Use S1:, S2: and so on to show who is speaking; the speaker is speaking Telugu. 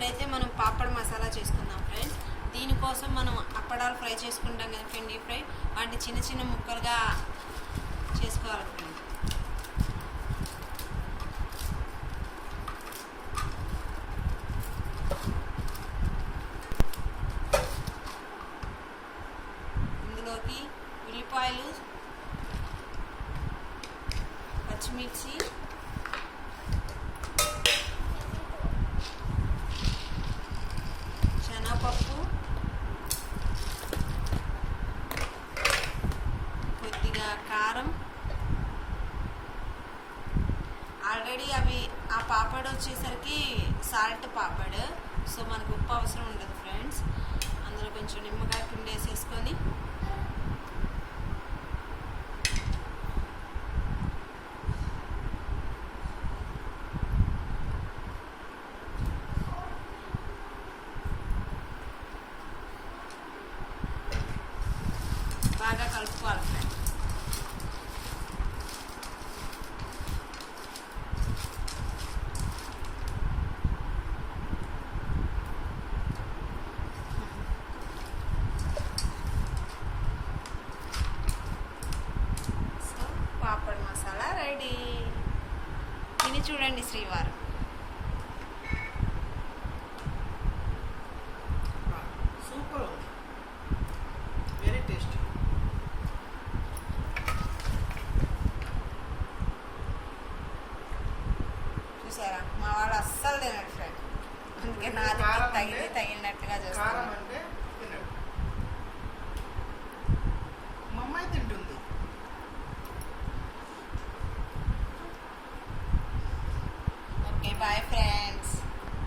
S1: ఇప్పుడైతే మనం పాపడ్ మసాలా చేసుకుందాం ఫ్రెండ్స్. దీనికోసం మనం అప్పడాలు ఫ్రై చేసుకుంటాం కదా ఫ్రెండ్, డీప్ ఫ్రై, వాటిని చిన్న చిన్న ముక్కలుగా చేసుకోవాలి ఫ్రెండ్. ఇందులోకి ఉల్లిపాయలు, పచ్చిమిర్చి, శనగపప్పు, కొద్దిగా కారం. ఆల్రెడీ అవి ఆ పాపడ్ వచ్చేసరికి సాల్ట్ పాపడ్, సో మనకు ఉప్పు అవసరం ఉండదు ఫ్రెండ్స్. అందులో కొంచెం నిమ్మకాయ పిండి వేసేసుకొని బాగా కలుపుకోవాలి friends. So papad masala ready. తిని చూడండి శ్రీవారు.
S2: Super, very tasty.
S1: చూసారా, మా వాడు అస్సలు తినడు ఫ్రెండ్, అందుకే నాది తగినట్టుగా చేస్తాను.